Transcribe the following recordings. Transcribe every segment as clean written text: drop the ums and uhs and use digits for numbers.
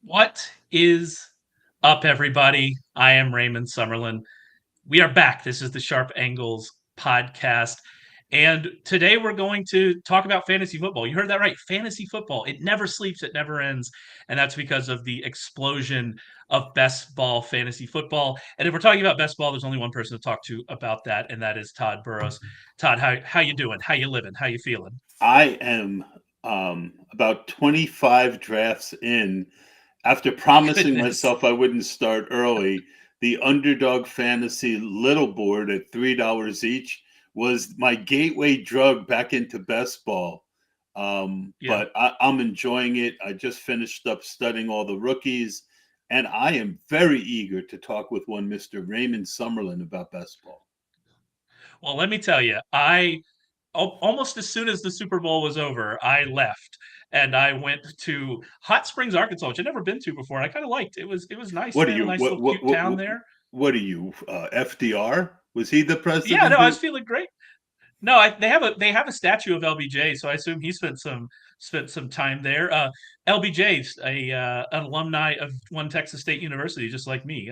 What is up, everybody? I am Raymond Summerlin. We are back. This is the Sharp Angles podcast. And today we're going to talk about fantasy football. You heard that right. Fantasy football. It never sleeps, it never ends. And that's because of the explosion of best ball fantasy football. And if we're talking about best ball, there's only one person to talk to about that, and that is Tod Burros. Tod, how you doing? How you living? How you feeling? I am about 25 drafts in. After promising Goodness. myself I wouldn't start early, the Underdog Fantasy Little Board at $3 each was my gateway drug back into best ball. Yeah. But I'm enjoying it. I just finished up studying all the rookies, and I am very eager to talk with one Mr. Raymond Summerlin about best ball. Well, let me tell you, almost as soon as the Super Bowl was over, I left and I went to Hot Springs, Arkansas, which I'd never been to before. I kind of liked it was nice. What They are have a you? nice little cute town there. What are you? FDR? Was he the Yeah, no, president? I was feeling great. No, they have a statue of LBJ, so I assume he spent some time there. LBJ's an alumni of one Texas State University, just like me.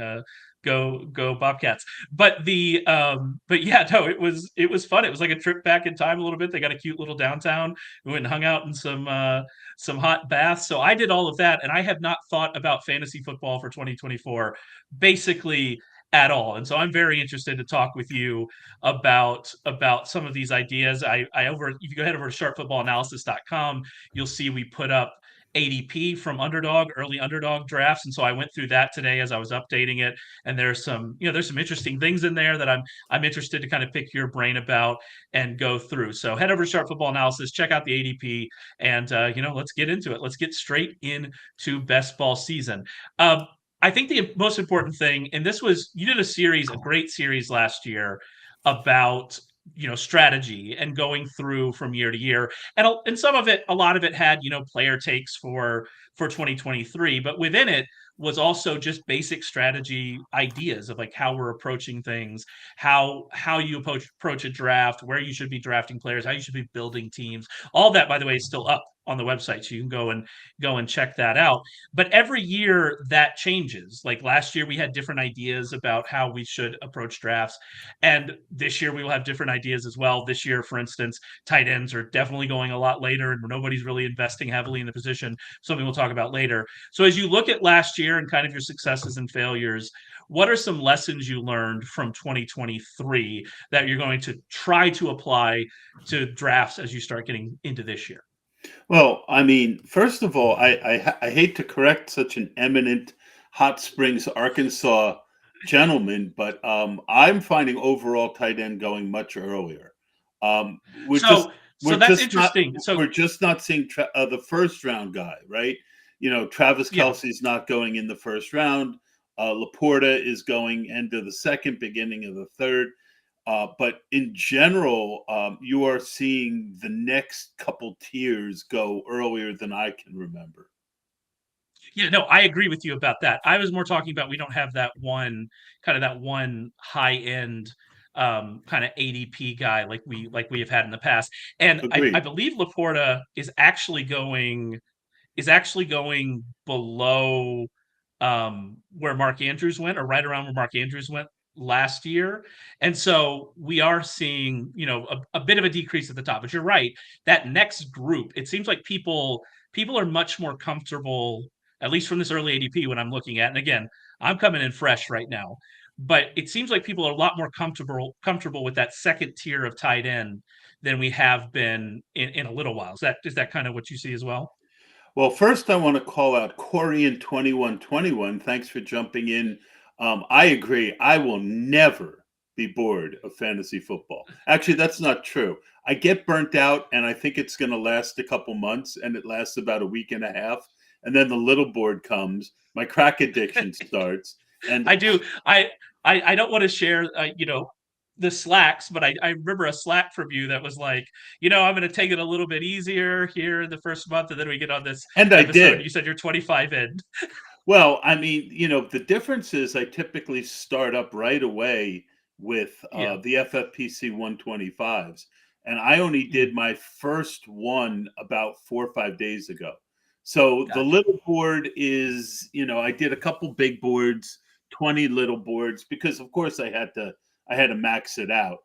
Go Bobcats! But yeah, no, it was fun. It was like a trip back in time a little bit. They got a cute little downtown. We went and hung out in some hot baths. So I did all of that, and I have not thought about fantasy football for 2024 basically at all. And so I'm very interested to talk with you about some of these ideas. If you go head over to sharpfootballanalysis.com, you'll see we put up ADP from Underdog, early Underdog drafts, and so I went through that today as I was updating it. And there's some interesting things in there that I'm interested to kind of pick your brain about and go through. So head over to Sharp Football Analysis, check out the ADP, and let's get into it. Let's get straight into best ball season. I think the most important thing, and you did a great series last year about strategy and going through from year to year, and some of it, a lot of it had player takes for 2023, but within it was also just basic strategy ideas of like how we're approaching things, how you approach a draft, where you should be drafting players, how you should be building teams. All that, by the way, is still up on the website, so you can go and check that out. But every year that changes. Like last year, we had different ideas about how we should approach drafts. And this year, we will have different ideas as well. This year, for instance, tight ends are definitely going a lot later, and nobody's really investing heavily in the position. Something we'll talk about later. So, as you look at last year and kind of your successes and failures, what are some lessons you learned from 2023 that you're going to try to apply to drafts as you start getting into this year? Well, I mean, first of all, I hate to correct such an eminent Hot Springs, Arkansas gentleman, but I'm finding overall tight end going much earlier. Um, we're just So, we're so that's just not interesting. So, we're just not seeing the first round guy, right? Travis yeah, Kelsey's not going in the first round. Laporta is going end of the second, beginning of the third. But in general, you are seeing the next couple tiers go earlier than I can remember. Yeah, no, I agree with you about that. I was more talking about we don't have that one high end kind of ADP guy like we have had in the past. And I Agreed. believe Laporta is actually going below where Mark Andrews went, or right around where Mark Andrews went last year. And so we are seeing, a bit of a decrease at the top. But you're right, that next group, it seems like people are much more comfortable, at least from this early ADP when I'm looking at. And again, I'm coming in fresh right now, but it seems like people are a lot more comfortable with that second tier of tight end than we have been in a little while. Is that kind of what you see as well? Well, first, I want to call out Corey in 2121. Thanks for jumping in. I agree. I will never be bored of fantasy football. Actually, that's not true. I get burnt out, and I think it's going to last a couple months, and it lasts about a week and a half. And then the little board comes. My crack addiction starts. And I do. I don't want to share, the slacks, but I remember a Slack from you that was like, I'm going to take it a little bit easier here in the first month, and then we get on this and I episode. did. You said you're 25 in. Well, I mean, the difference is I typically start up right away with Yeah. the FFPC 125s, and I only Mhm. did my first one about 4 or 5 days ago. So the Gotcha. little board is, I did a couple big boards, 20 little boards, because of course I had to max it out.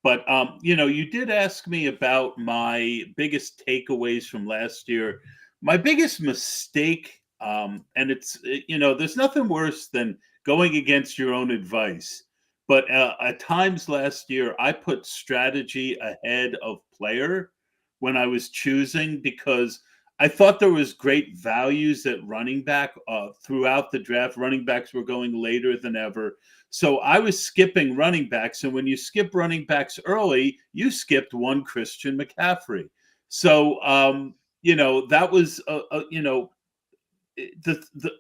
But you did ask me about my biggest takeaways from last year. My biggest mistake, and there's nothing worse than going against your own advice. But at times last year, I put strategy ahead of player when I was choosing, because I thought there was great values at running back throughout the draft. Running backs were going later than ever. So I was skipping running backs. And when you skip running backs early, you skipped one Christian McCaffrey. So, that was,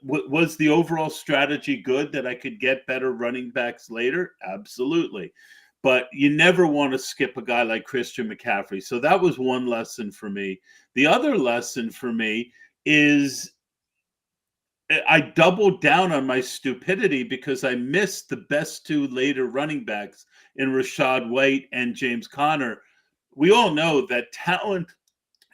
was the overall strategy good that I could get better running backs later? Absolutely. But you never want to skip a guy like Christian McCaffrey. So that was one lesson for me. The other lesson for me is I doubled down on my stupidity because I missed the best two later running backs in Rashad White and James Conner. We all know that talent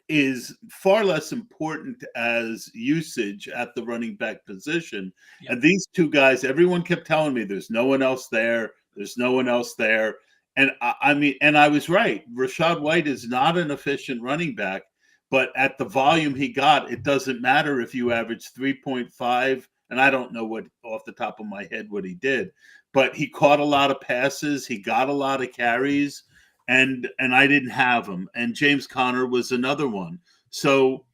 is far less important as usage at the running back position. Yep. And these two guys, everyone kept telling me there's no one else there. There's no one else there. And I mean, and I was right. Rashad White is not an efficient running back, but at the volume he got, it doesn't matter if you average 3.5. And I don't know what off the top of my head what he did, but he caught a lot of passes. He got a lot of carries, and I didn't have him. And James Conner was another one. So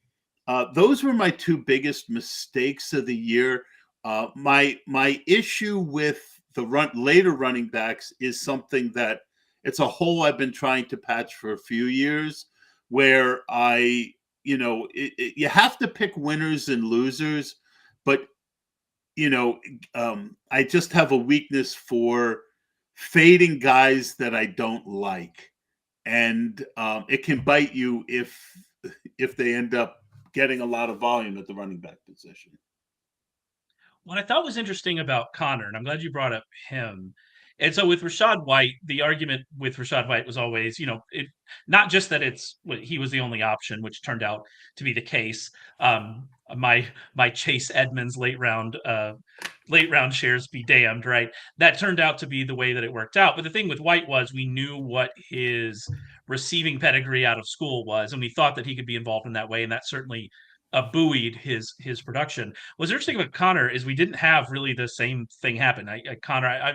those were my two biggest mistakes of the year. My issue with the later running backs is something that it's a hole I've been trying to patch for a few years, where you have to pick winners and losers, but I just have a weakness for fading guys that I don't like, and it can bite you if they end up getting a lot of volume at the running back position. What I thought was interesting about Connor, and I'm glad you brought up him. And so with Rashad White, the argument with Rashad White was always, not just that he was the only option, which turned out to be the case. My Chase Edmonds late round shares be damned, right? That turned out to be the way that it worked out. But the thing with White was we knew what his receiving pedigree out of school was, and we thought that he could be involved in that way, and that certainly buoyed his production. What's interesting about Connor is we didn't have really the same thing happen. I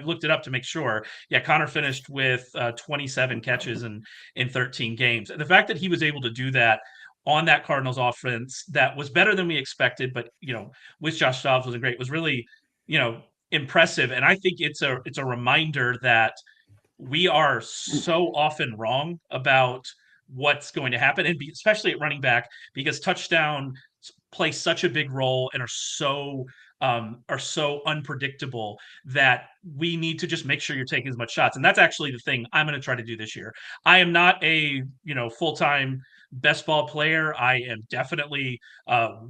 looked it up to make sure. Yeah, Connor finished with 27 catches in 13 games. And the fact that he was able to do that on that Cardinals offense that was better than we expected, but with Josh Dobbs wasn't great, was really, impressive. And I think it's a reminder that we are so often wrong about what's going to happen, and especially at running back, because touchdown play such a big role and are so unpredictable that we need to just make sure you're taking as much shots. And that's actually the thing I'm going to try to do this year. I am not a full-time best ball player. I am definitely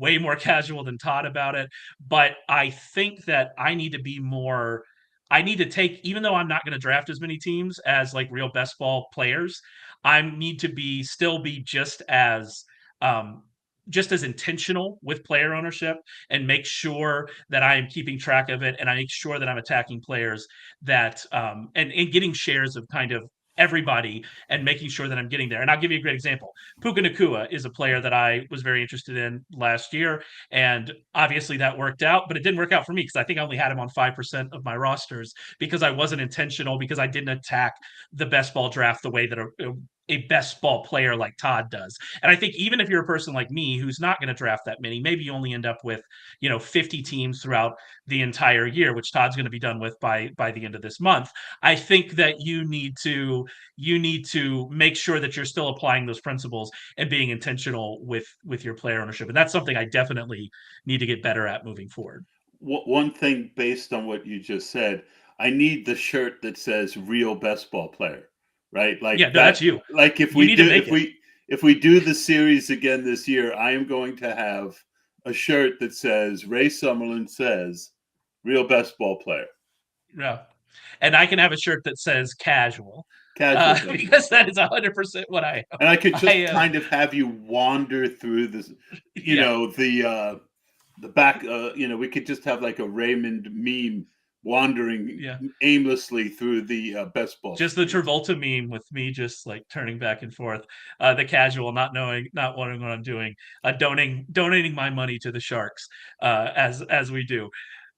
way more casual than Todd about it, but I think that I need to take, even though I'm not going to draft as many teams as like real best ball players, I need to still be um, just as intentional with player ownership, and make sure that I am keeping track of it, and I make sure that I'm attacking players that and getting shares of kind of everybody, and making sure that I'm getting there. And I'll give you a great example. Puka Nakua is a player that I was very interested in last year, and obviously that worked out, but it didn't work out for me because I think I only had him on 5% of my rosters because I wasn't intentional, because I didn't attack the best ball draft the way that a best ball player like Todd does. And I think even if you're a person like me who's not going to draft that many, maybe you only end up with 50 teams throughout the entire year, which Todd's going to be done with by the end of this month. I think that you need to make sure that you're still applying those principles and being intentional with your player ownership. And that's something I definitely need to get better at moving forward. One thing based on what you just said, I need the shirt that says "real best ball player," right? Yeah, Like no, that's that. you. Like if You we need to do, make it. if we do the series again this year, I am going to have a shirt that says Ray Summerlin says "real best ball player." Yeah. And I can have a shirt that says casual. Casual best ball because that player. is 100% what I am. And I could I just am. kind of have you wander through this, Yeah, the back, we could just have like a Raymond meme wandering yeah. aimlessly through the best ball Just the streets. Travolta meme with me just like turning back and forth. The casual, not knowing, not wondering what I'm doing, donating my money to the Sharks, as we do.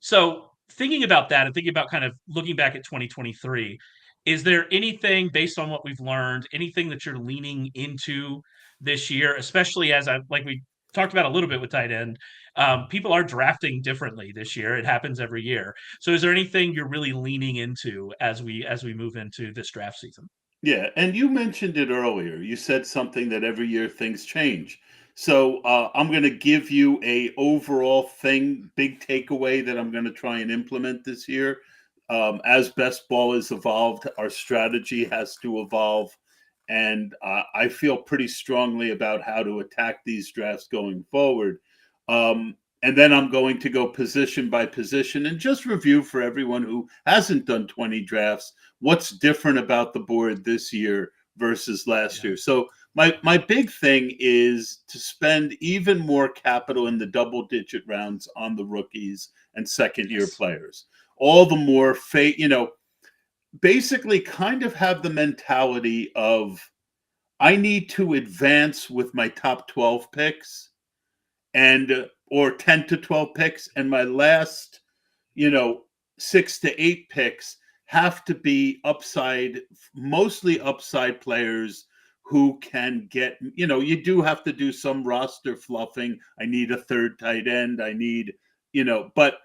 So thinking about that and thinking about kind of looking back at 2023, is there anything based on what we've learned, anything that you're leaning into this year, especially as I like we talked about a little bit with tight end. People are drafting differently this year. It happens every year. So is there anything you're really leaning into as we move into this draft season? Yeah, and you mentioned it earlier. You said something that every year things change. So I'm going to give you a overall thing, big takeaway that I'm going to try and implement this year. As best ball has evolved, our strategy has to evolve, and I feel pretty strongly about how to attack these drafts going forward. And then I'm going to go position by position and just review for everyone who hasn't done 20 drafts what's different about the board this year versus last Yeah. year. So my big thing is to spend even more capital in the double digit rounds on the rookies and second year Yes. players. All the more basically kind of have the mentality of I need to advance with my top 12 picks and or 10 to 12 picks, and my last, you know 6 to 8 picks have to be upside, mostly upside players who can get, you do have to do some roster fluffing. I need a third tight end, I need, but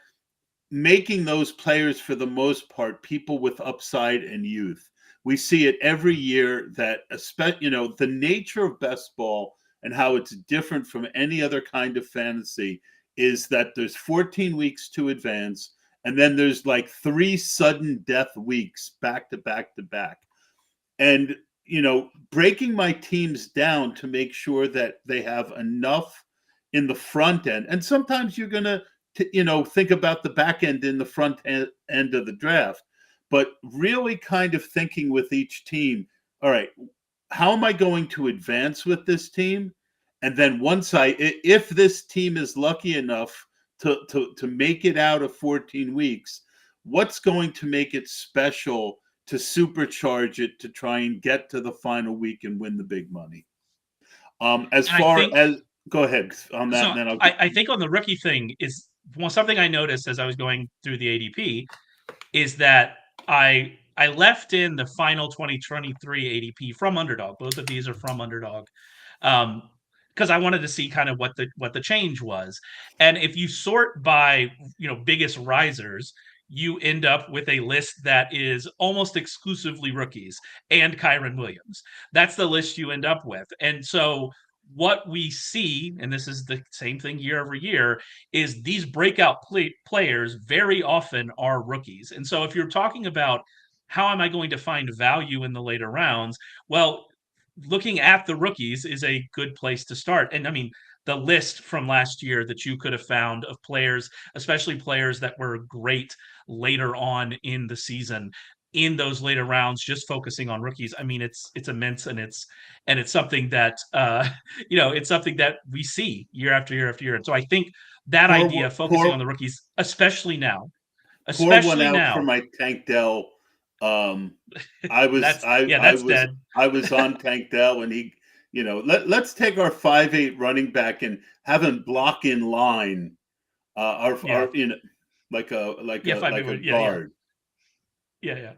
making those players for the most part people with upside and youth. We see it every year that, the nature of best ball and how it's different from any other kind of fantasy is that there's 14 weeks to advance, and then there's like 3 sudden death weeks back to back to back. And breaking my teams down to make sure that they have enough in the front end. And sometimes you're going to think about the back end in the front end of the draft, but really kind of thinking with each team, all right, how am I going to advance with this team? And then if this team is lucky enough to make it out of 14 weeks, what's going to make it special to supercharge it to try and get to the final week and win the big money? As And I far think as Go ahead on that, so. and then I'll I think on the rookie thing is something I noticed as I was going through the ADP is that I left in the final 2023 ADP from Underdog. Both of these are from Underdog. Um, because I wanted to see kind of what the change was. And if you sort by, biggest risers, you end up with a list that is almost exclusively rookies and Kyron Williams. That's the list you end up with. And so what we see, and this is the same thing year over year, is these breakout players very often are rookies. And so if you're talking about how am I going to find value in the later rounds, well, looking at the rookies is a good place to start. And I mean, the list from last year that you could have found of players, especially players that were great later on in the season, in those later rounds, just focusing on rookies. I mean, it's immense, and it's something that it's something that we see year after year after year. And so I think that idea, focusing on pour the rookies, especially now, pour one especially out for now, my Tank Dell. I was that's I that's was dead. I was on Tank Dell, and he, let's take our 5'8" running back and have him block in line, Yeah, like a yeah, five like a people. Yeah, yeah, guard. yeah, yeah.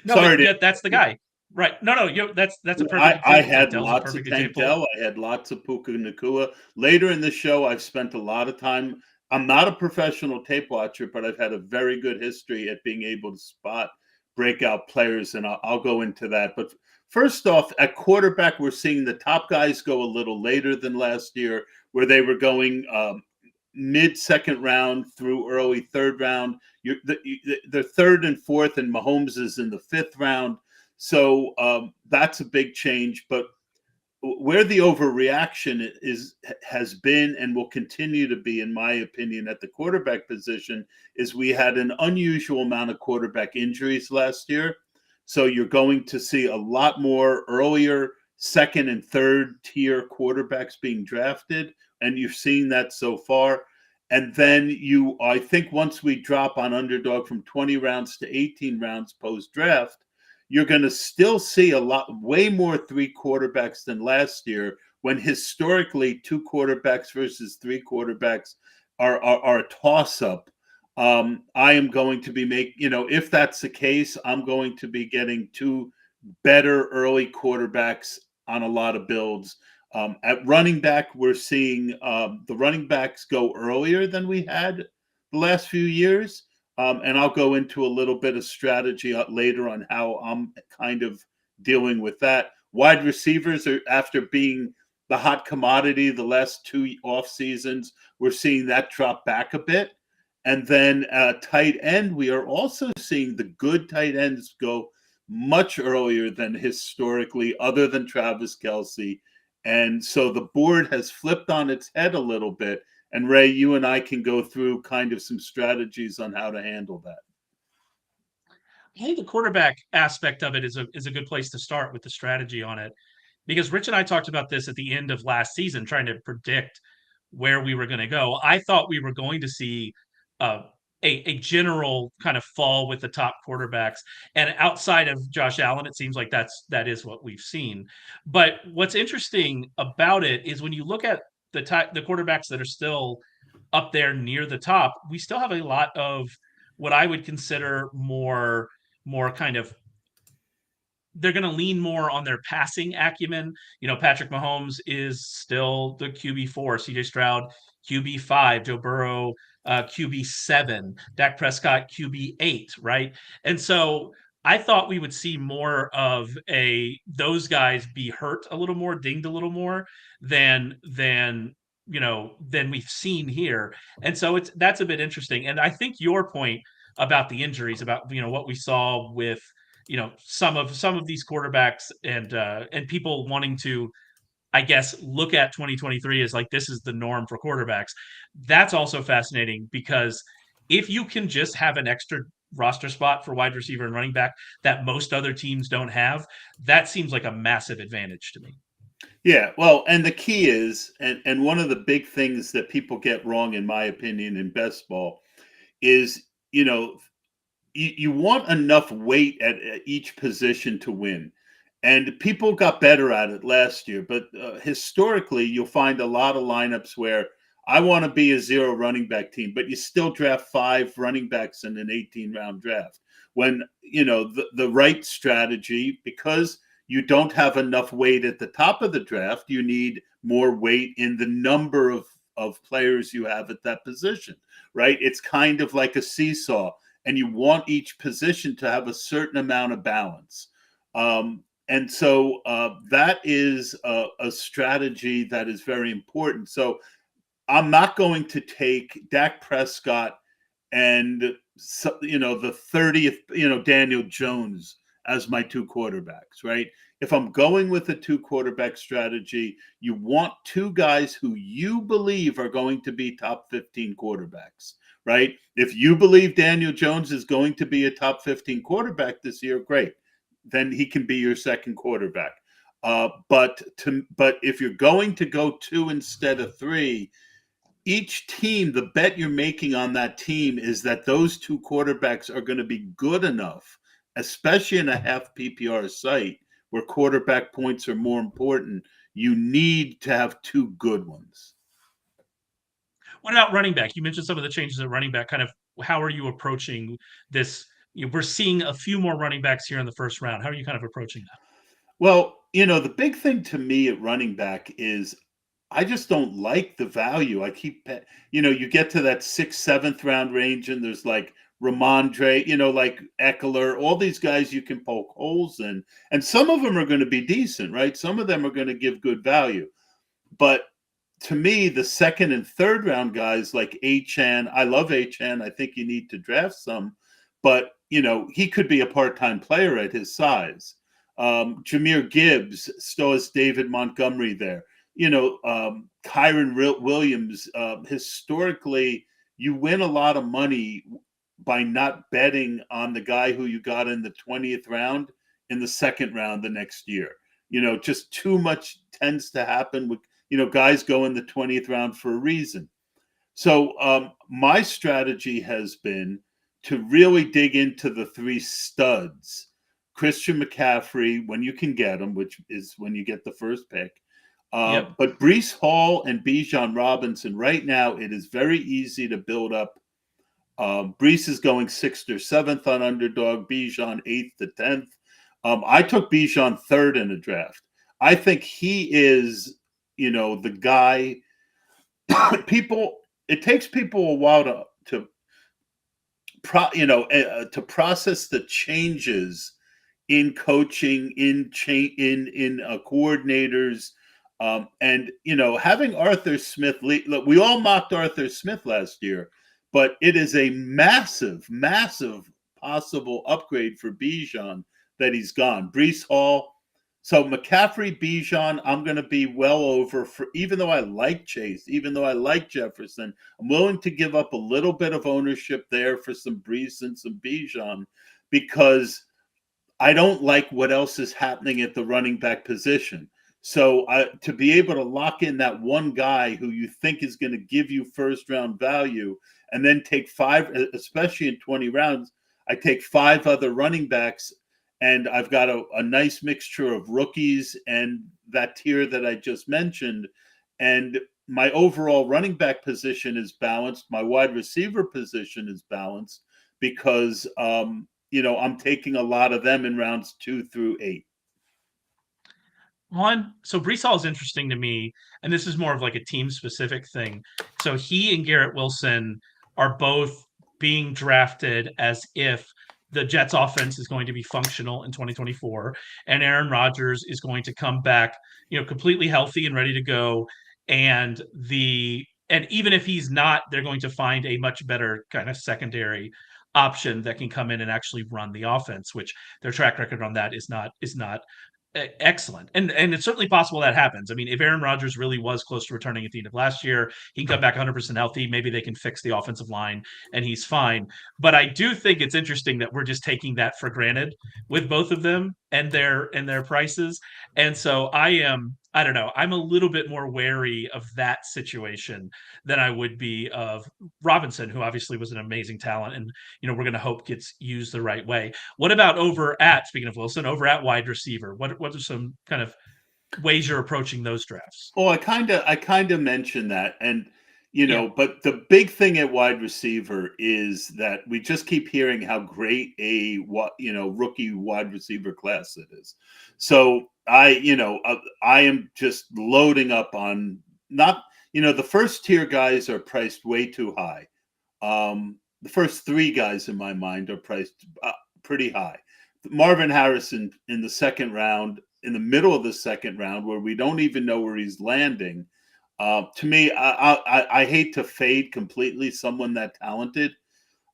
No, Sorry but to yeah, that's the guy. Right. No, no, that's a perfect I example. Tank had Dell's a lots of perfect Tank example. Dell. I had lots of Puka Nakua. Later in the show, I've spent a lot of time. I'm not a professional tape watcher, but I've had a very good history at being able to spot breakout players, and I'll go into that. But first off, at quarterback, we're seeing the top guys go a little later than last year, where they were going mid second round through early third round. The third and fourth, and Mahomes is in the fifth round. So that's a big change. But where the overreaction has been and will continue to be, in my opinion, at the quarterback position, is we had an unusual amount of quarterback injuries last year. So you're going to see a lot more earlier second and third tier quarterbacks being drafted, and you've seen that so far. And then I think once we drop on underdog from 20 rounds to 18 rounds post draft, you're going to still see way more three quarterbacks than last year, when historically two quarterbacks versus three quarterbacks are a toss up. I am going to be if that's the case, I'm going to be getting two better early quarterbacks on a lot of builds. At running back, we're seeing the running backs go earlier than we had the last few years. And I'll go into a little bit of strategy later on how I'm kind of dealing with that. Wide receivers are, after being the hot commodity the last two off seasons, we're seeing that drop back a bit. And then tight end, we are also seeing the good tight ends go much earlier than historically, other than Travis Kelce. And so the board has flipped on its head a little bit. And Ray, you and I can go through kind of some strategies on how to handle that. I think the quarterback aspect of it is a good place to start with the strategy on it, because Rich and I talked about this at the end of last season, trying to predict where we were going to go. I thought we were going to see uh, a general kind of fall with the top quarterbacks, and outside of Josh Allen, it seems like that is what we've seen. But what's interesting about it is when you look at the quarterbacks that are still up there near the top, we still have a lot of what I would consider more kind of, they're going to lean more on their passing acumen. Patrick Mahomes is still the QB4, CJ Stroud QB5, Joe Burrow QB7, Dak Prescott QB8, right? And so I thought we would see more of those guys be hurt a little more, dinged a little more than we've seen here. And so that's a bit interesting. And I think your point about the injuries, about what we saw with some of these quarterbacks, and people wanting to, I guess, look at 2023 as like this is the norm for quarterbacks. That's also fascinating, because if you can just have an extra roster spot for wide receiver and running back that most other teams don't have, that seems like a massive advantage to me. Yeah, well, and the key is, and one of the big things that people get wrong, in my opinion, in best ball is, you want enough weight at each position to win. And people got better at it last year, but historically, you'll find a lot of lineups where I want to be a zero running back team, but you still draft 5 running backs in an 18-round draft. When, the right strategy, because you don't have enough weight at the top of the draft, you need more weight in the number of players you have at that position, right? It's kind of like a seesaw, and you want each position to have a certain amount of balance. And so that is a strategy that is very important. So I'm not going to take Dak Prescott and the 30th, Daniel Jones as my two quarterbacks, right? If I'm going with a two quarterback strategy, you want two guys who you believe are going to be top 15 quarterbacks, right? If you believe Daniel Jones is going to be a top 15 quarterback this year, great. Then he can be your second quarterback. But if you're going to go 2 instead of 3, each team, the bet you're making on that team is that those two quarterbacks are going to be good enough, especially in a half PPR site where quarterback points are more important. You need to have two good ones. What about running back? You mentioned some of the changes at running back. Kind of, how are you approaching this? We're seeing a few more running backs here in the first round. How are you kind of approaching that? Well, the big thing to me at running back is I just don't like the value. I keep, you get to that 6th, 7th round range, and there's like Ramondre, like Eckler, all these guys you can poke holes in. And some of them are going to be decent, right? Some of them are going to give good value. But to me, the 2nd and 3rd round guys like Achan, I love Achan. I think you need to draft some, but he could be a part-time player at his size. Jahmyr Gibbs still has David Montgomery there. Kyron Williams. Historically, you win a lot of money by not betting on the guy who you got in the 20th round in the second round the next year. Just too much tends to happen with, guys go in the 20th round for a reason. So my strategy has been to really dig into the three studs. Christian McCaffrey, when you can get him, which is when you get the first pick. Yep. But Brees Hall and Bijan Robinson, right now, it is very easy to build up. Brees is going 6th or 7th on Underdog, Bijan 8th to 10th. I took Bijan 3rd in a draft. I think he is, the guy. It takes people a while to process the changes in coaching, in coordinators, and having Arthur Smith. Look, we all mocked Arthur Smith last year, but it is a massive, massive possible upgrade for Bijan that he's gone. Brees Hall. So McCaffrey, Bijan, I'm going to be well over for. Even though I like Chase, even though I like Jefferson, I'm willing to give up a little bit of ownership there for some Brees and some Bijan, because I don't like what else is happening at the running back position. So to be able to lock in that one guy who you think is going to give you first round value, and then take 5, especially in 20 rounds, I take 5 other running backs, and I've got a nice mixture of rookies and that tier that I just mentioned. And my overall running back position is balanced. My wide receiver position is balanced because I'm taking a lot of them in rounds 2 through 8. So Brees Hall is interesting to me, and this is more of like a team specific thing. So he and Garrett Wilson are both being drafted as if the Jets offense is going to be functional in 2024, and Aaron Rodgers is going to come back, completely healthy and ready to go. And even if he's not, they're going to find a much better kind of secondary option that can come in and actually run the offense, which their track record on that is not excellent. And it's certainly possible that happens. I mean, if Aaron Rodgers really was close to returning at the end of last year, he can come back 100% healthy. Maybe they can fix the offensive line and he's fine. But I do think it's interesting that we're just taking that for granted with both of them and their prices. And so I don't know, I'm a little bit more wary of that situation than I would be of Robinson, who obviously was an amazing talent and we're going to hope gets used the right way. What about speaking of Wilson, over at wide receiver? What are some kind of ways you're approaching those drafts? Oh, I kind of mentioned that, and Yeah. but the big thing at wide receiver is that we just keep hearing how great rookie wide receiver class it is. So I am just loading up on not the first tier guys are priced way too high. The first 3 guys in my mind are priced pretty high. Marvin Harrison in the second round, in the middle of the second round, where we don't even know where he's landing. To me, I hate to fade completely someone that talented.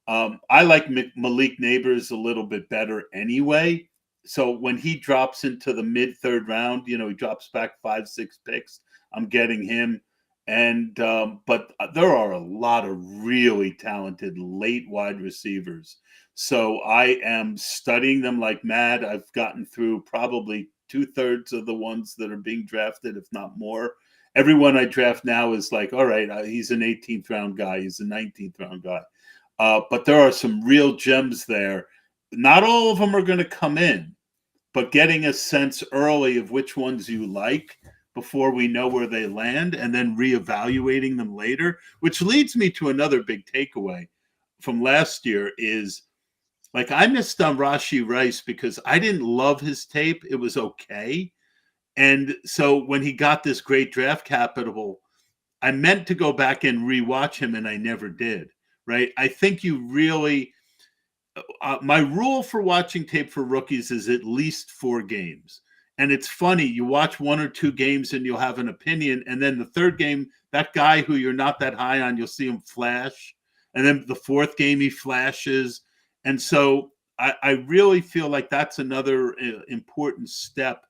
I like Malik Neighbors a little bit better anyway. So when he drops into the mid third round, he drops back 5, 6 picks. I'm getting him. And but there are a lot of really talented late wide receivers. So I am studying them like mad. I've gotten through probably 2/3 of the ones that are being drafted, if not more. Everyone I draft now is like, all right, he's an 18th round guy, he's a 19th round guy. But there are some real gems there. Not all of them are going to come in, but getting a sense early of which ones you like before we know where they land, and then reevaluating them later, which leads me to another big takeaway from last year is, like, I missed on Rashee Rice because I didn't love his tape. It was okay. And so when he got this great draft capital, I meant to go back and rewatch him, and I never did. Right? I think you really. My rule for watching tape for rookies is at least 4 games. And it's funny, you watch 1 or 2 games and you'll have an opinion, and then the third game, that guy who you're not that high on, you'll see him flash, and then the fourth game he flashes. And so I really feel like that's another important step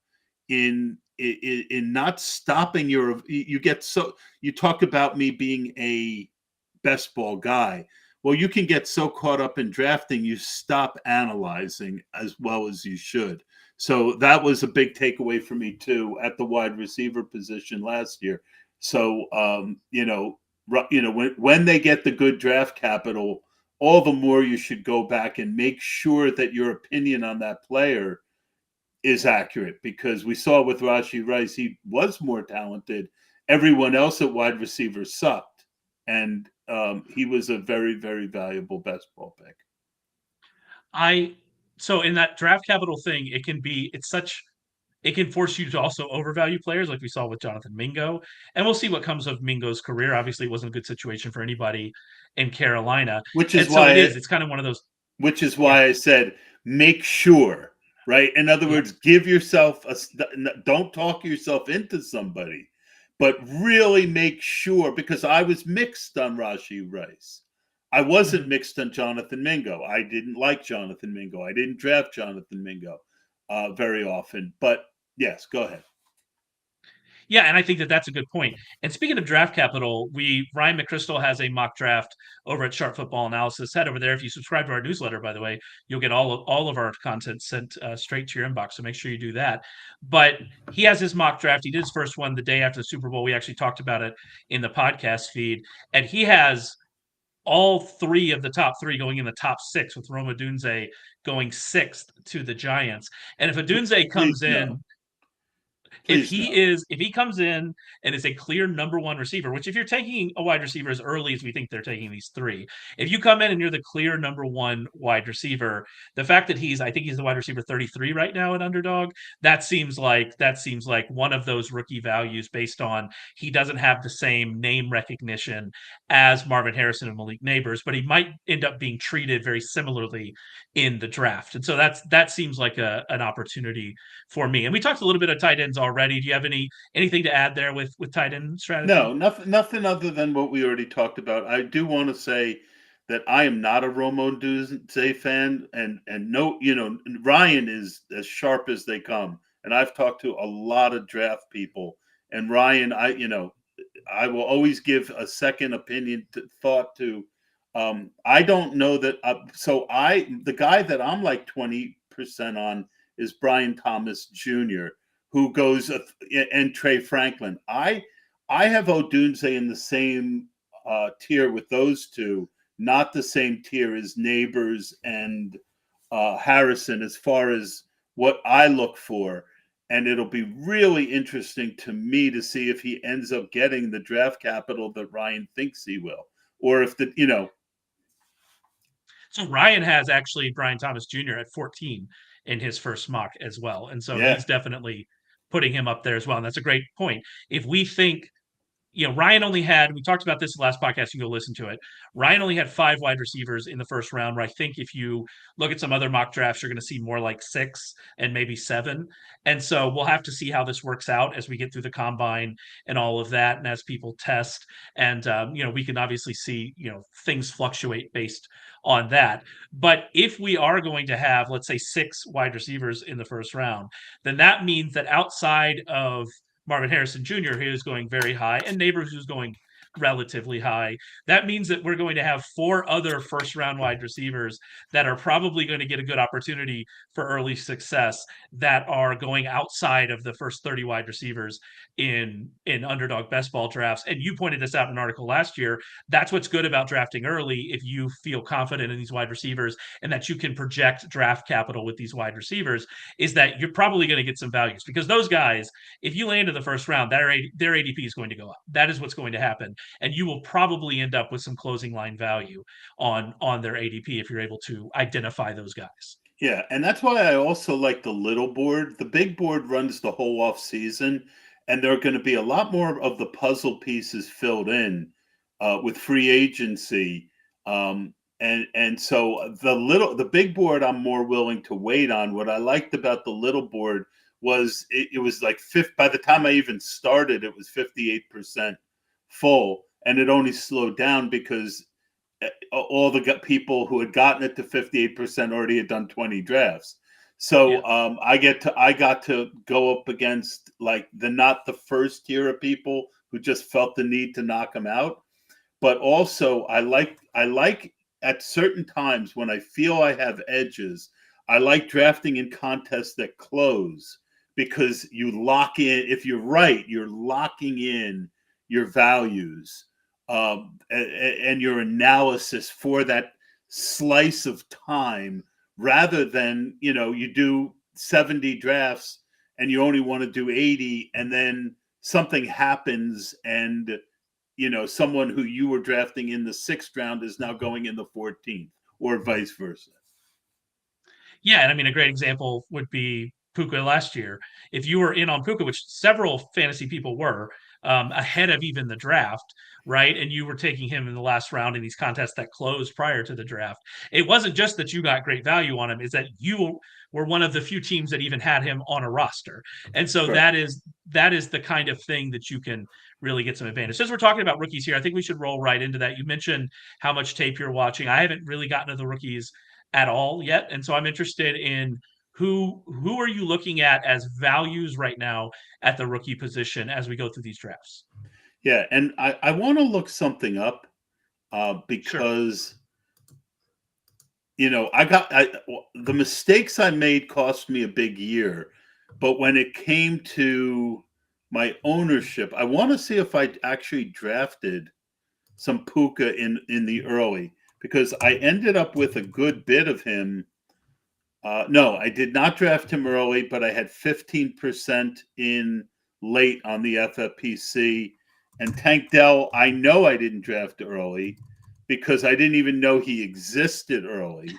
in not stopping your. You talk about me being a best ball guy. Well, you can get so caught up in drafting, you stop analyzing as well as you should. So that was a big takeaway for me too at the wide receiver position last year. So when they get the good draft capital, all the more you should go back and make sure that your opinion on that player is accurate, because we saw with Rashee Rice, he was more talented. Everyone else at wide receiver sucked, and he was a very, very valuable best ball pick. I so in that draft capital thing, it can force you to also overvalue players like we saw with Jonathan Mingo. And we'll see what comes of Mingo's career. Obviously, it wasn't a good situation for anybody in Carolina. Which is And so why it's kind of one of those, yeah, I said make sure, right? In other yeah. words, give yourself don't talk yourself into somebody, but really make sure, because I was mixed on Rashee Rice. I wasn't Mhm. mixed on Jonathan Mingo. I didn't like Jonathan Mingo. I didn't draft Jonathan Mingo very often. But yes, go ahead. Yeah, and I think that that's a good point. And speaking of draft capital, we Ryan McChrystal has a mock draft over at Sharp Football Analysis. Head over there. If you subscribe to our newsletter, by the way, you'll get all of our content sent straight to your inbox. So make sure you do that. But he has his mock draft. He did his first one the day after the Super Bowl. We actually talked about it in the podcast feed, and he has all three of the top three going in the top six, with Roma Dunze going sixth to the Giants. And if a Dunze Please comes no. in, Please no. if he comes in and is a clear number one receiver, which if you're taking a wide receiver as early as we think they're taking these three, if you come in and you're the clear number one wide receiver, the fact that I think he's the wide receiver 33 right now at Underdog, that seems like one of those rookie values based on he doesn't have the same name recognition as Marvin Harrison and Malik Neighbors, but he might end up being treated very similarly in the draft. And so that seems like an opportunity for me. And we talked a little bit of tight ends already. Do you have anything to add there with tight end strategy? No, nothing other than what we already talked about. I do want to say that I am not a Romo Duze fan, and no, Ryan is as sharp as they come, and I've talked to a lot of draft people, and Ryan, I will always give a second opinion thought to. I don't know that. The guy that I'm like 20% on is Brian Thomas Jr., who goes and Trey Franklin. I have Odunze in the same tier with those two, not the same tier as Neighbors and Harrison as far as what I look for. And it'll be really interesting to me to see if he ends up getting the draft capital that Ryan thinks he will. Or if So Ryan has actually Brian Thomas Jr. at 14 in his first mock as well. And so yeah, he's definitely putting him up there as well. And that's a great point. If we think Ryan only had, we talked about this last podcast, you can go listen to it. Ryan only had 5 wide receivers in the first round, where I think if you look at some other mock drafts, you're going to see more like 6 and maybe 7. And so we'll have to see how this works out as we get through the combine and all of that. And as people test, and, we can obviously see, things fluctuate based on that. But if we are going to have, let's say, 6 wide receivers in the first round, then that means that outside of Marvin Harrison Jr., who is going very high, and Neighbors, who's going relatively high. That means that we're going to have 4 other first round wide receivers that are probably going to get a good opportunity for early success, that are going outside of the first 30 wide receivers in underdog best ball drafts. And you pointed this out in an article last year. That's what's good about drafting early. If you feel confident in these wide receivers and that you can project draft capital with these wide receivers, is that you're probably going to get some values, because those guys, if you land in the first round, their ADP is going to go up. That is what's going to happen, and you will probably end up with some closing line value on their ADP if you're able to identify those guys. yeah, and that's why I also like the little board. The big board runs the whole off season, and there are going to be a lot more of the puzzle pieces filled in with free agency. And so the big board I'm more willing to wait on. What I liked about the little board was it was like fifth. By the time I even started, it was 58% full, and it only slowed down because all the people who had gotten it to 58% already had done 20 drafts. Yeah. So I got to go up against like not the first tier of people who just felt the need to knock them out, but also I like at certain times when I feel I have edges, I like drafting in contests that close because you lock in. If you're right, you're locking in your values and your analysis for that slice of time, rather than you do 70 drafts and you only want to do 80, and then something happens and someone who you were drafting in the 6th round is now going in the 14th, or vice versa. Yeah, and I mean a great example would be Puka last year. If you were in on Puka, which several fantasy people were, ahead of even the draft, right? And you were taking him in the last round in these contests that closed prior to the draft. It wasn't just that you got great value on him, is that you were one of the few teams that even had him on a roster. And so Correct. that is the kind of thing that you can really get some advantage. Since we're talking about rookies here, I think we should roll right into that. You mentioned how much tape you're watching. I haven't really gotten to the rookies at all yet, and so I'm interested in who are you looking at as values right now at the rookie position as we go through these drafts. Yeah, and I want to look something up Sure. because the mistakes I made cost me a big year, but when it came to my ownership, I want to see if I actually drafted some Puka in the early, because I ended up with a good bit of him. No, I did not draft him early, but I had 15% in late on the FFPC. And Tank Dell, I know I didn't draft early because I didn't even know he existed early.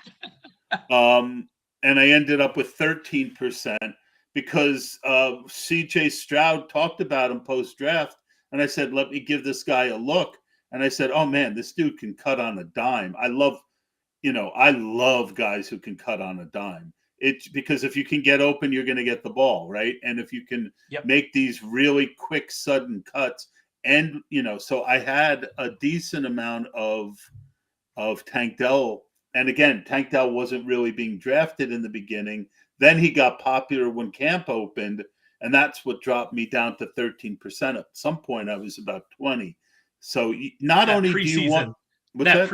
And I ended up with 13% because CJ Stroud talked about him post draft. And I said, let me give this guy a look. And I said, oh man, this dude can cut on a dime. I love guys who can cut on a dime. It's because if you can get open, you're going to get the ball, right? And if you can Yep. make these really quick, sudden cuts, and so I had a decent amount of Tank Dell. And again, Tank Dell wasn't really being drafted in the beginning. Then he got popular when camp opened, and that's what dropped me down to 13%. At some point, I was about 20. So not That only do you want preseason, what's that?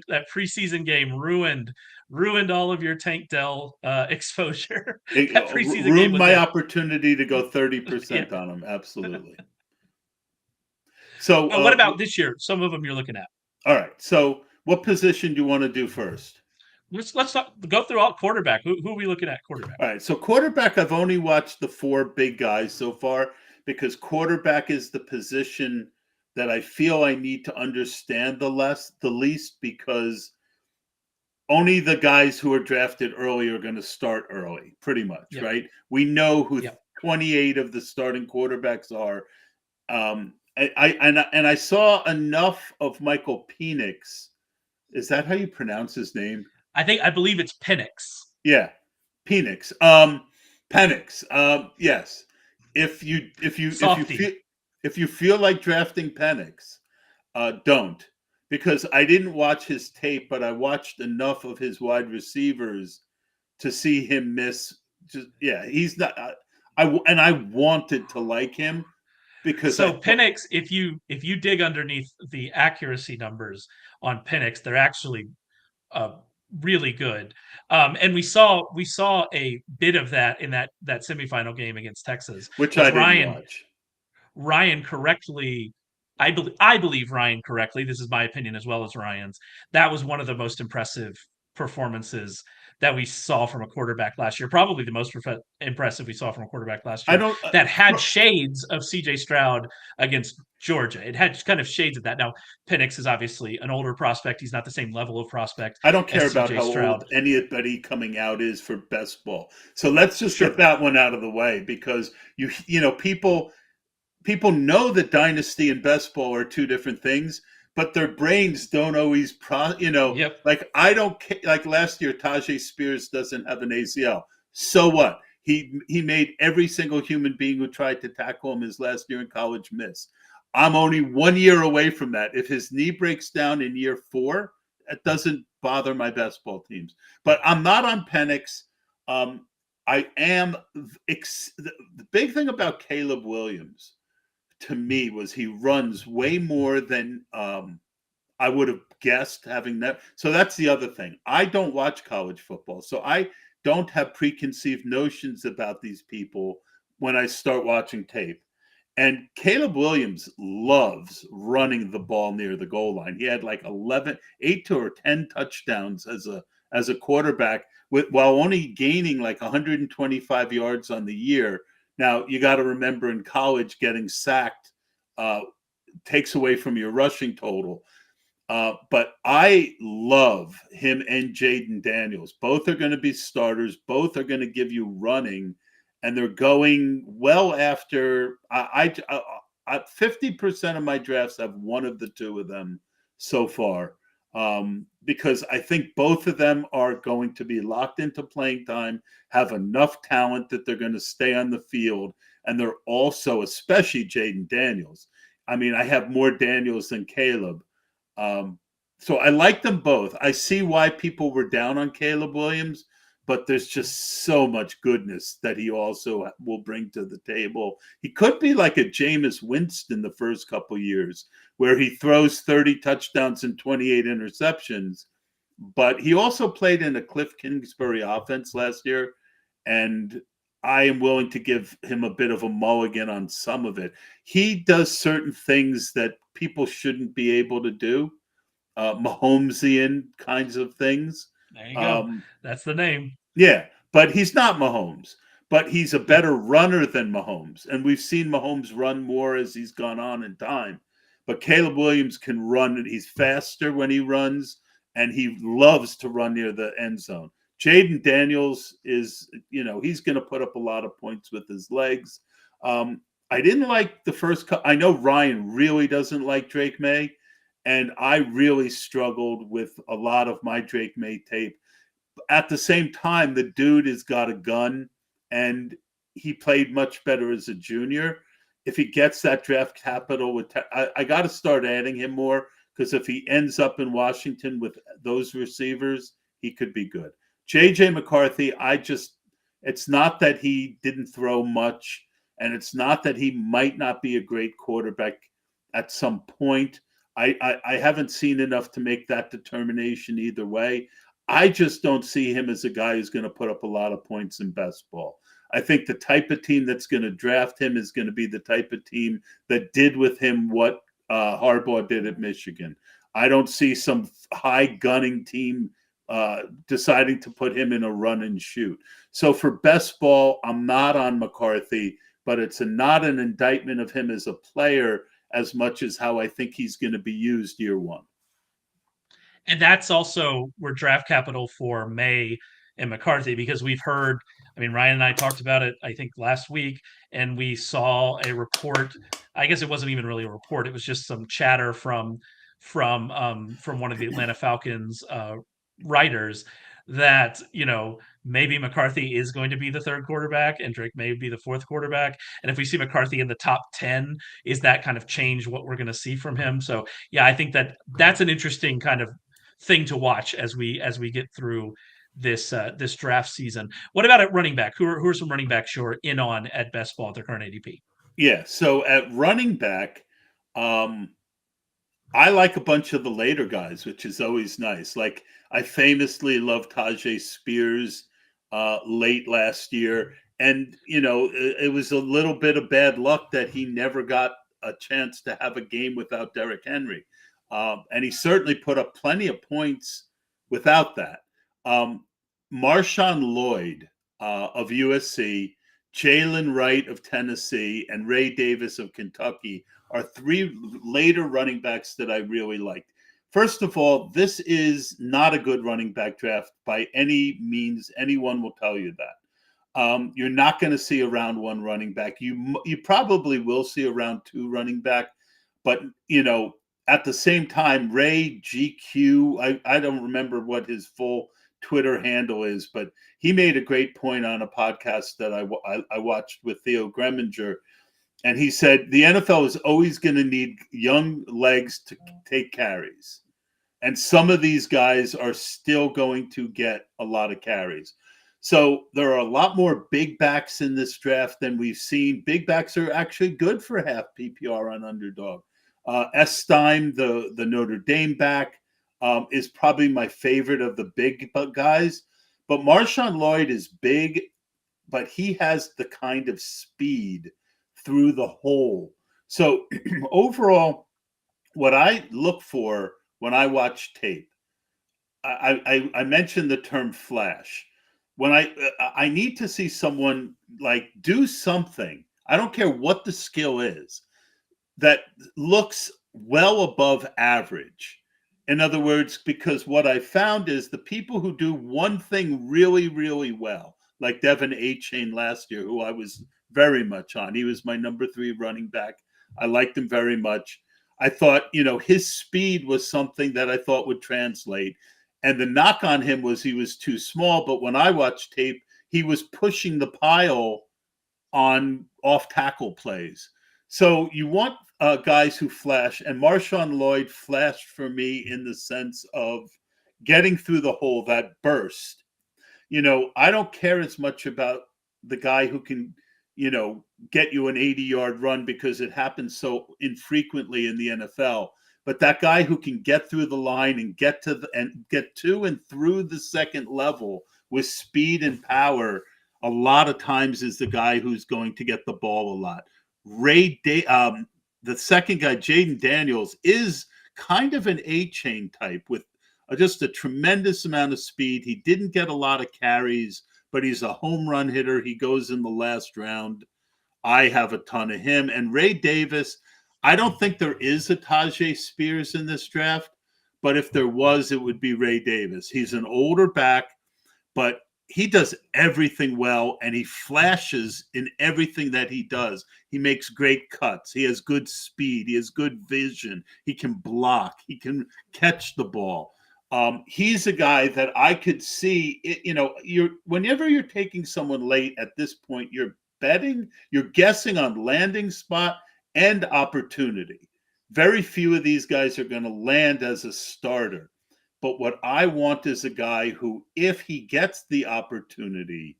that preseason game ruined all of your Tank Dell exposure. It That preseason game ruined was my it. opportunity to go Yeah. 30% on him. Absolutely. So, What about this year? Some of them you're looking at. all right. So, what position do you want to do first? Let's go through all quarterback. Who are we looking at quarterback? All right. So, quarterback, I've only watched the 4 big guys so far because quarterback is the position that I feel I need to understand the least, because only the guys who are drafted early are going to start early, pretty much, Yep. right? We know who Yep. 28 of the starting quarterbacks are. I saw enough of Michael Penix. Is that how you pronounce his name? I believe it's Penix. Yeah, Penix. Penix. Yes. Softy. If you feel like drafting Penix, don't, because I didn't watch his tape, but I watched enough of his wide receivers to see him miss. Just yeah, he's not. I wanted to like him because I So thought. Penix, if you dig underneath the accuracy numbers on Penix, they're actually uh, really good. And we saw a bit of that in that semifinal game against Texas, Which as I didn't Ryan watch. Ryan correctly. I believe Ryan correctly. This is my opinion as well as Ryan's. That was one of the most impressive performances that we saw from a quarterback last year. Probably the most impressive we saw from a quarterback last I year. don't. That had shades of C.J. Stroud against Georgia. It had kind of shades of that. Now Penix is obviously an older prospect. He's not the same level of prospect I don't care as about C.J. how Stroud. old anybody coming out is for best ball. So let's just get Sure. that one out of the way, because people know that dynasty and best ball are 2 different things, but their brains don't always Yep. like I don't like last year Tajay Spears doesn't have an ACL. So what? He made every single human being who tried to tackle him his last year in college miss. I'm only 1 year away from that. If his knee breaks down in year 4, it doesn't bother my best ball teams. But I'm not on Penix. I am. The big thing about Caleb Williams to me was he runs way more than I would have guessed having that. So that's the other thing. I don't watch college football, so I don't have preconceived notions about these people when I start watching tape. And Caleb Williams loves running the ball near the goal line. He had like 8 to or 10 touchdowns as a quarterback while only gaining like 125 yards on the year. Now, you got to remember in college, getting sacked uh, takes away from your rushing total. But I love him and Jaden Daniels. Both are going to be starters. Both are going to give you running, and they're going well after. 50% of my drafts have one of the two of them so far, because I think both of them are going to be locked into playing time, have enough talent that they're going to stay on the field, and they're also, especially Jaden Daniels. I mean, I have more Daniels than Caleb. Um, so I like them both. I see why people were down on Caleb Williams, but there's just so much goodness that he also will bring to the table. He could be like a Jameis Winston the first couple years, where he throws 30 touchdowns and 28 interceptions. But he also played in a Cliff Kingsbury offense last year, and I am willing to give him a bit of a mulligan on some of it. He does certain things that people shouldn't be able to do, Mahomesian kinds of things. There you go. Um, That's the name. yeah, but he's not Mahomes. But he's a better runner than Mahomes. And we've seen Mahomes run more as he's gone on in time. But Caleb Williams can run. He's faster when he runs, and he loves to run near the end zone. Jaden Daniels is, he's going to put up a lot of points with his legs. I didn't like the first. I know Ryan really doesn't like Drake May, and I really struggled with a lot of my Drake May tape. At the same time, the dude has got a gun, and he played much better as a junior. If he gets that draft capital, I got to start adding him more, because if he ends up in Washington with those receivers, he could be good. JJ McCarthy, it's not that he didn't throw much, and it's not that he might not be a great quarterback at some point. I haven't seen enough to make that determination either way. I just don't see him as a guy who's going to put up a lot of points in best ball. I think the type of team that's going to draft him is going to be the type of team that did with him what Harbaugh did at Michigan. I don't see some high gunning team deciding to put him in a run and shoot. So for best ball, I'm not on McCarthy, but it's not an indictment of him as a player as much as how I think he's going to be used year one. And that's also where draft capital for May and McCarthy, because we've heard, I mean, Ryan and I talked about it, I think, last week, and we saw a report. I guess it wasn't even really a report; it was just some chatter from one of the Atlanta Falcons writers that maybe McCarthy is going to be the third quarterback and Drake may be the fourth quarterback. And if we see McCarthy in the top 10, is that kind of change what we're going to see from him? So yeah, I think that's an interesting kind of thing to watch as we get through this draft season. What about at running back? Who are some running backs you're in on at best ball at their current ADP? Yeah, so at running back, um, I like a bunch of the later guys, which is always nice. Like, I famously loved Tajay Spears late last year, and it was a little bit of bad luck that he never got a chance to have a game without Derrick Henry, and he certainly put up plenty of points without that. Um, Marshawn Lloyd of USC, Jalen Wright of Tennessee, and Ray Davis of Kentucky are three later running backs that I really liked. First of all, this is not a good running back draft by any means. Anyone will tell you that. You're not going to see a round one running back. You probably will see a round two running back, but at the same time, Ray GQ. I don't remember what his full Twitter handle is, but he made a great point on a podcast that I watched with Theo Greminger. And he said the NFL is always going to need young legs to take carries. And some of these guys are still going to get a lot of carries. So there are a lot more big backs in this draft than we've seen. Big backs are actually good for half PPR on Underdog. Estime, the Notre Dame back, is probably my favorite of the big guys. But Marshawn Lloyd is big, but he has the kind of speed through the hole. So overall, what I look for when I watch tape, I mentioned the term flash. When I need to see someone like do something. I don't care what the skill is that looks well above average. In other words, because what I found is the people who do one thing really, really well, like Devin A. Chain last year, who I was very much on. He was my number 3 running back. I liked him very much. I thought, his speed was something that I thought would translate. And the knock on him was he was too small. But when I watched tape, he was pushing the pile on off tackle plays. So you want guys who flash, and Marshawn Lloyd flashed for me in the sense of getting through the hole, that burst. I don't care as much about the guy who can, get you an 80-yard run because it happens so infrequently in the NFL. But that guy who can get through the line and get to and through the second level with speed and power, a lot of times is the guy who's going to get the ball a lot. The second guy, Jaden Daniels, is kind of an A-chain type with just a tremendous amount of speed. He didn't get a lot of carries, but he's a home run hitter. He goes in the last round. I have a ton of him. And Ray Davis, I don't think there is a Tajay Spears in this draft, but if there was, it would be Ray Davis. He's an older back, but he does everything well, and he flashes in everything that he does. He makes great cuts. He has good speed. He has good vision. He can block. He can catch the ball. He's a guy that I could see. Whenever you're taking someone late at this point, you're guessing on landing spot and opportunity. Very few of these guys are going to land as a starter. But what I want is a guy who, if he gets the opportunity,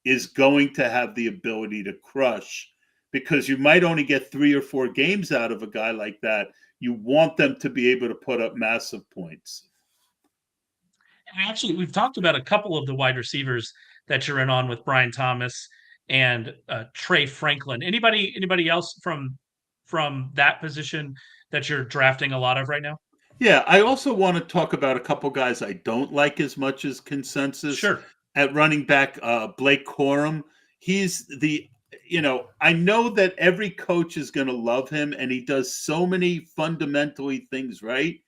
is going to have the ability to crush, because you might only get 3 or 4 games out of a guy like that. You want them to be able to put up massive points. Actually, we've talked about a couple of the wide receivers that you're in on with Brian Thomas and Trey Franklin. Anybody else from that position that you're drafting a lot of right now? Yeah, I also want to talk about a couple guys I don't like as much as consensus. Sure. At running back, Blake Corum. I know that every coach is going to love him, and he does so many fundamentally things right,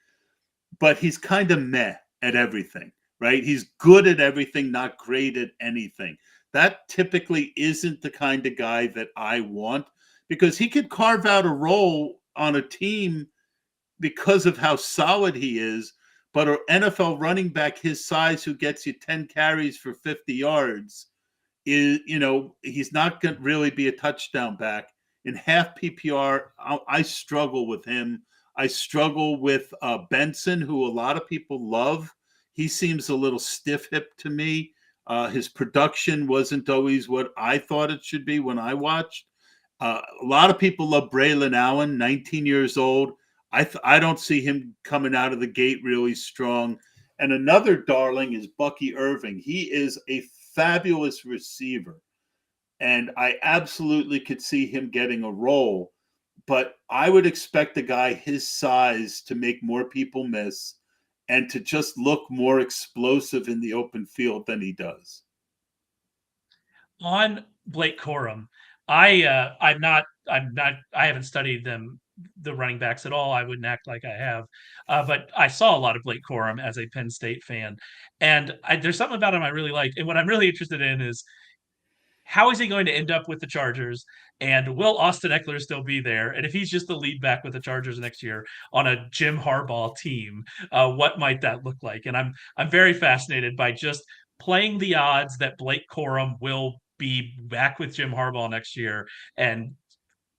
but he's kind of meh at everything, right? He's good at everything, not great at anything. That typically isn't the kind of guy that I want, because he could carve out a role on a team because of how solid he is. But an NFL running back his size who gets you 10 carries for 50 yards he's not going to really be a touchdown back. In half PPR, I struggle with him. I struggle with Benson, who a lot of people love. He seems a little stiff-hipped to me. His production wasn't always what I thought it should be when I watched. A lot of people love Braylon Allen, 19 years old. I don't see him coming out of the gate really strong. And another darling is Bucky Irving. He is a fabulous receiver, and I absolutely could see him getting a role. But I would expect a guy his size to make more people miss and to just look more explosive in the open field than he does. On Blake Corum, I haven't studied the running backs at all. I wouldn't act like I have, but I saw a lot of Blake Corum as a Penn State fan, and there's something about him I really like. And what I'm really interested in is, how is he going to end up with the Chargers? And will Austin Eckler still be there? And if he's just the lead back with the Chargers next year on a Jim Harbaugh team, what might that look like? And I'm very fascinated by just playing the odds that Blake Corum will be back with Jim Harbaugh next year, and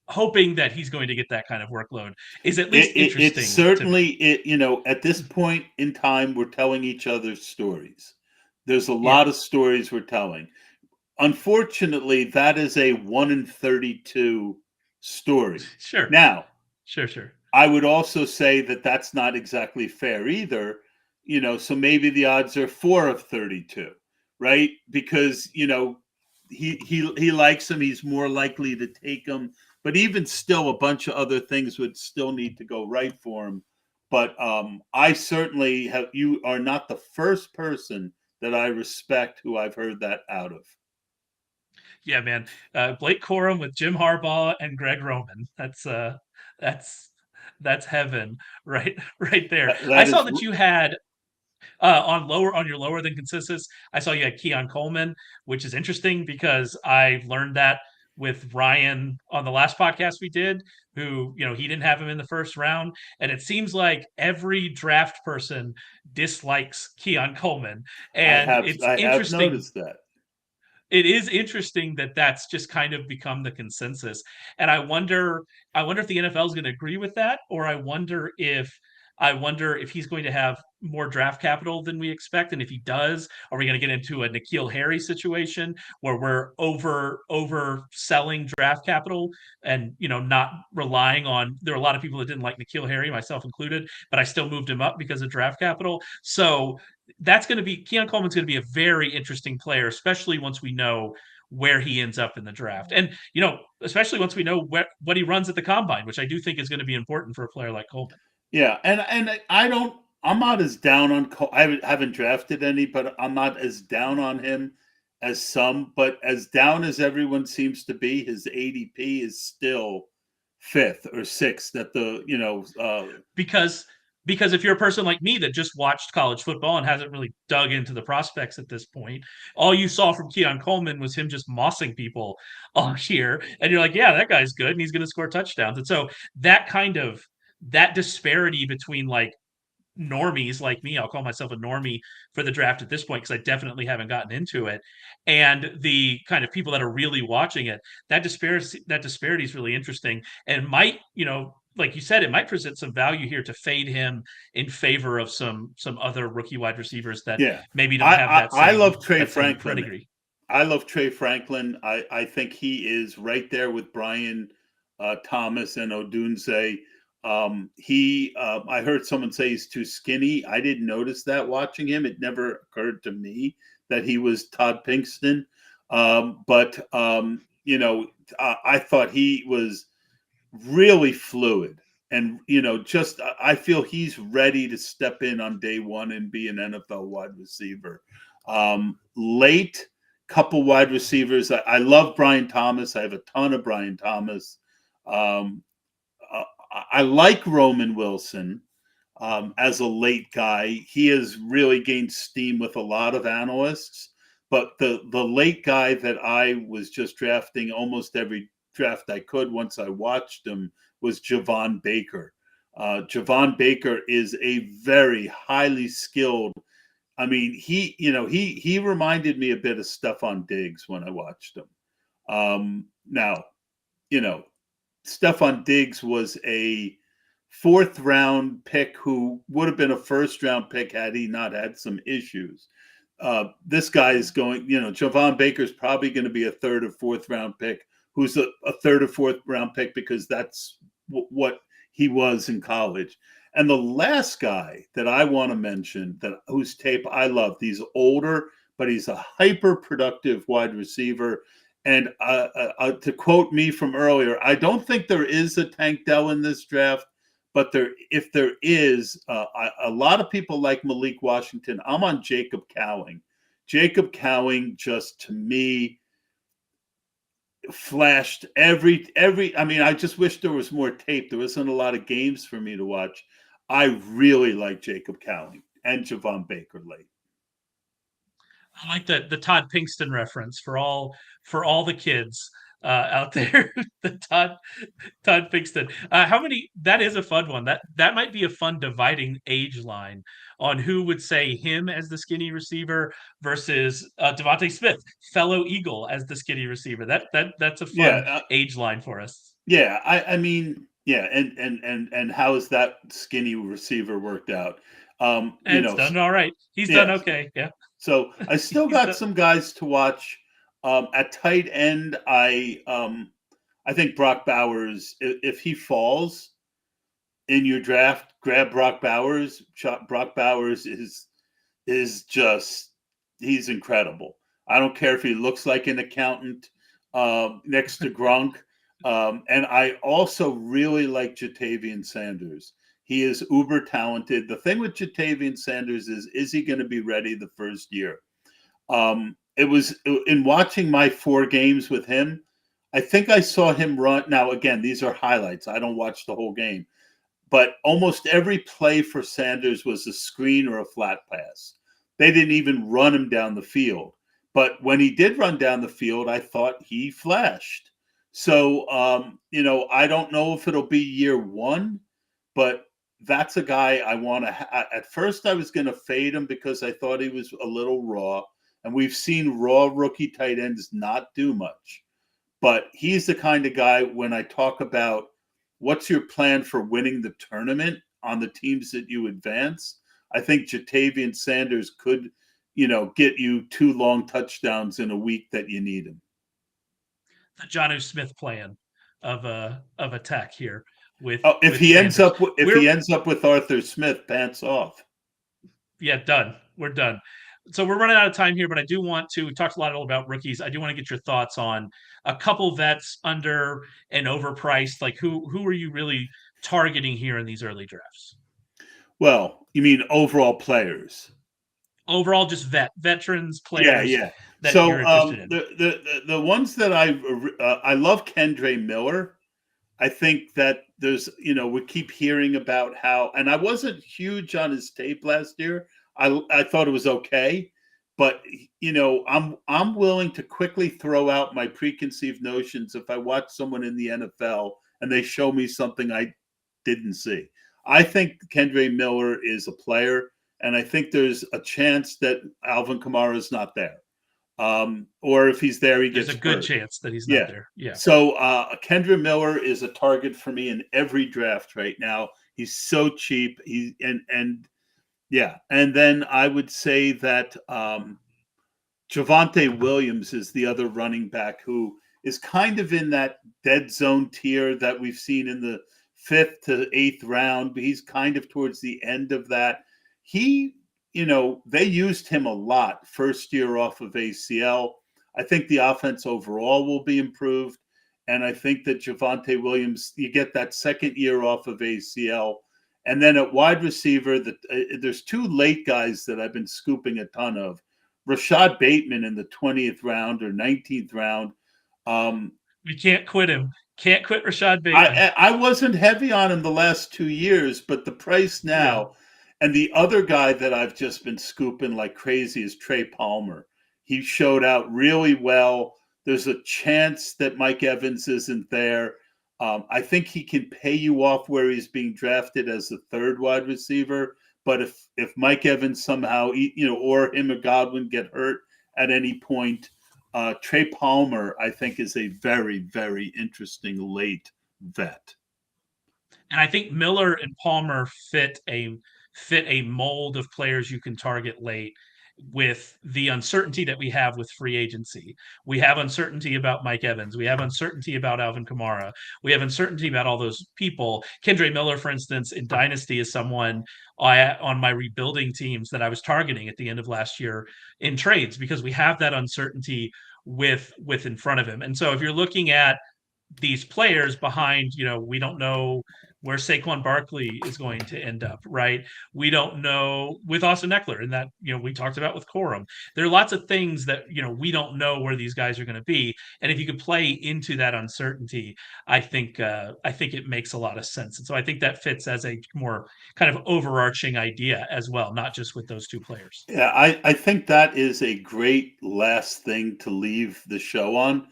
hoping that he's going to get that kind of workload is at least It's interesting to me. certainly at this point in time, we're telling each other stories. There's a Yeah, lot of stories we're telling. Unfortunately, that is a 1 in 32 story. sure, Now, sure. I would also say that that's not exactly fair either. So maybe the odds are 4 of 32, right? Because he likes him. He's more likely to take him. But even still, a bunch of other things would still need to go right for him. But I certainly have. You are not the first person that I respect who I've heard that out of. Yeah, man. Blake Corum with Jim Harbaugh and Greg Roman. That's that's heaven right right there. I That saw is, that you had on your lower than consensus. I saw you had Keon Coleman, which is interesting because I learned that with Ryan on the last podcast we did, who he didn't have him in the first round, and it seems like every draft person dislikes Keon Coleman, and it's I have interesting. noticed that. It is interesting that that's just kind of become the consensus, and I wonder if the NFL is going to agree with that, or I wonder if he's going to have more draft capital than we expect, and if he does, are we going to get into a N'Keal Harry situation where we're overselling draft capital and not relying on? There are a lot of people that didn't like N'Keal Harry, myself included, but I still moved him up because of draft capital. So that's going to be Keon Coleman's going to be a very interesting player, especially once we know where he ends up in the draft, and especially once we know what he runs at the combine, which I do think is going to be important for a player like Coleman. Yeah, and I don't. I'm not as down on. I haven't drafted any, but I'm not as down on him as some. But as down as everyone seems to be, his ADP is still fifth or sixth at the. because because if you're a person like me that just watched college football and hasn't really dug into the prospects at this point, all you saw from Keon Coleman was him just mossing people all year, and you're like, yeah, that guy's good and he's going to score touchdowns. And so that disparity between like normies like me, I'll call myself a normie for the draft at this point because I definitely haven't gotten into it, and the kind of people that are really watching it, that disparity is really interesting and might, like you said, it might present some value here to fade him in favor of some other rookie wide receivers that Yeah, maybe don't have that I same love Trey that same Franklin. pedigree. I love Trey Franklin. I think he is right there with Brian Thomas and Odunze. I heard someone say he's too skinny. I didn't notice that watching him. It never occurred to me that he was Todd Pinkston. But I thought he was really fluid. And just I feel he's ready to step in on day one and be an NFL wide receiver. Late couple wide receivers. I love Brian Thomas. I have a ton of Brian Thomas. Um, I like Roman Wilson as a late guy. He has really gained steam with a lot of analysts. But the late guy that I was just drafting almost every draft I could once I watched him was Javon Baker. Javon Baker is a very highly skilled. I mean, he reminded me a bit of Stephon Diggs when I watched him. Now, you know, Stephon Diggs was a fourth round pick who would have been a first round pick had he not had some issues. This guy is going, Javon Baker's probably going to be a third or fourth round pick who's a third or fourth round pick because that's what he was in college. And the last guy that I want to mention whose tape I love, he's older, but he's a hyper productive wide receiver. And to quote me from earlier, I don't think there is a Tank Dell in this draft, but if there is, a lot of people like Malik Washington. I'm on Jacob Cowing. Jacob Cowing just to me flashed every. I mean, I just wish there was more tape. There wasn't a lot of games for me to watch. I really like Jacob Cowing and Javon Baker late. I like the Todd Pinkston reference for all the kids out there. the Todd Pinkston. How many? That is a fun one. That might be a fun dividing age line on who would say him as the skinny receiver versus Devontae Smith, fellow Eagle, as the skinny receiver. That's a Yeah, fun age line for us. yeah. I mean, yeah, and how has that skinny receiver worked out? And it's done all right. He's done Yeah. okay. Yeah, So I still he's got done. some guys to watch. At tight end, I think Brock Bowers, if he falls, in your draft, grab Brock Bowers. Brock Bowers is just he's incredible. I don't care if he looks like an accountant next to Gronk. And I also really like Jatavian Sanders. He is uber talented. The thing with Jatavian Sanders is he going to be ready the first year? It was in watching my 4 games with him. I think I saw him run. Now, again, these are highlights. I don't watch the whole game, but almost every play for Sanders was a screen or a flat pass. They didn't even run him down the field. But when he did run down the field, I thought he flashed. So, I don't know if it'll be year 1, but that's a guy I want to. At first, I was going to fade him because I thought he was a little raw. And we've seen raw rookie tight ends not do much. But he's the kind of guy when I talk about what's your plan for winning the tournament on the teams that you advance, I think Jatavian Sanders could, get you 2 long touchdowns in a week that you need him. The Jonnu Smith plan of attack here Oh, with Sanders. if he ends up with Arthur Smith, pants off. Yeah, done. We're done. So we're running out of time here, but I do want to. We talked a lot about rookies. I do want to get your thoughts on a couple vets under and overpriced. Like who are you really targeting here in these early drafts? Well, you mean overall players? Overall, just veterans, Yeah, players yeah. that So you're interested in. the ones that I love Kendre Miller. I think that there's, we keep hearing about how, and I wasn't huge on his tape last year. I thought it was okay, but I'm willing to quickly throw out my preconceived notions if I watch someone in the NFL and they show me something I didn't see. I think Kendre Miller is a player, and I think there's a chance that Alvin Kamara is not there. Or if he's there, he There's gets a good hurt. chance that he's not Yeah. there. Yeah. So Kendra Miller is a target for me in every draft right now. He's so cheap. Yeah. And then I would say that Javonte Williams is the other running back who is kind of in that dead zone tier that we've seen in the 5th to 8th round. But he's kind of towards the end of that. They used him a lot first year off of ACL. I think the offense overall will be improved. And I think that Javonte Williams, you get that second year off of ACL. And then at wide receiver, there's 2 late guys that I've been scooping a ton of. Rashad Bateman in the 20th round or 19th round. We can't quit him. Can't quit Rashad Bateman. I wasn't heavy on him the last 2 years, but the price now. Yeah. And the other guy that I've just been scooping like crazy is Trey Palmer. He showed out really well. There's a chance that Mike Evans isn't there. I think he can pay you off where he's being drafted as the 3rd wide receiver. But if Mike Evans somehow, or him or Godwin get hurt at any point, Trey Palmer, I think, is a very, very interesting late vet. And I think Miller and Palmer fit a mold of players you can target late with the uncertainty that we have with free agency. We have uncertainty about Mike Evans. We have uncertainty about Alvin Kamara. We have uncertainty about all those people. Kendre Miller, for instance, in Dynasty is someone on my rebuilding teams that I was targeting at the end of last year in trades because we have that uncertainty with in front of him. And so if you're looking at these players behind, we don't know where Saquon Barkley is going to end up, right? We don't know with Austin Eckler, and that we talked about with Corum. There are lots of things that we don't know where these guys are going to be, and if you could play into that uncertainty, I think it makes a lot of sense. And so I think that fits as a more kind of overarching idea as well, not just with those 2 players. Yeah, I think that is a great last thing to leave the show on.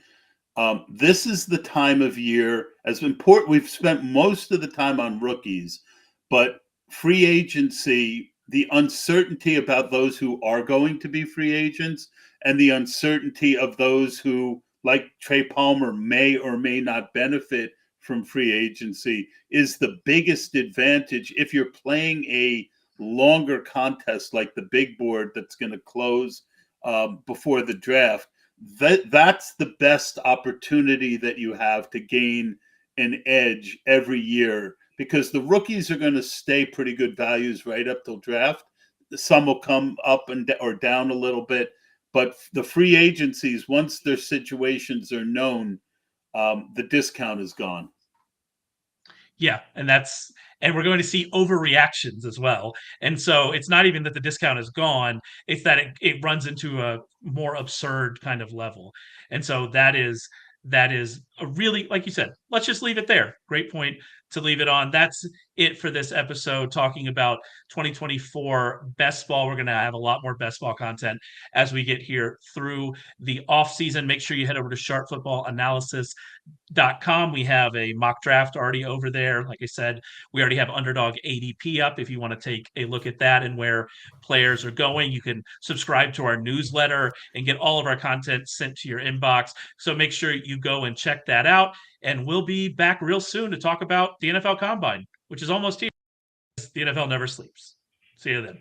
This is the time of year, as important, we've spent most of the time on rookies, but free agency, the uncertainty about those who are going to be free agents and the uncertainty of those who, like Trey Palmer, may or may not benefit from free agency is the biggest advantage if you're playing a longer contest like the big board that's going to close before the draft. That's the best opportunity that you have to gain an edge every year because the rookies are going to stay pretty good values right up till draft. Some will come up and or down a little bit, but the free agencies, once their situations are known, the discount is gone. Yeah, and we're going to see overreactions as well. And so it's not even that the discount is gone, it's that it runs into a more absurd kind of level. And so that is a really, like you said, let's just leave it there. Great point to leave it on. That's it for this episode talking about 2024 best ball. We're going to have a lot more best ball content as we get here through the off season. Make sure you head over to sharpfootballanalysis.com. We have a mock draft already over there. Like I said, we already have Underdog ADP up. If you want to take a look at that and where players are going, you can subscribe to our newsletter and get all of our content sent to your inbox. So make sure you go and check that out. And we'll be back real soon to talk about the NFL Combine, which is almost here. The NFL never sleeps. See you then.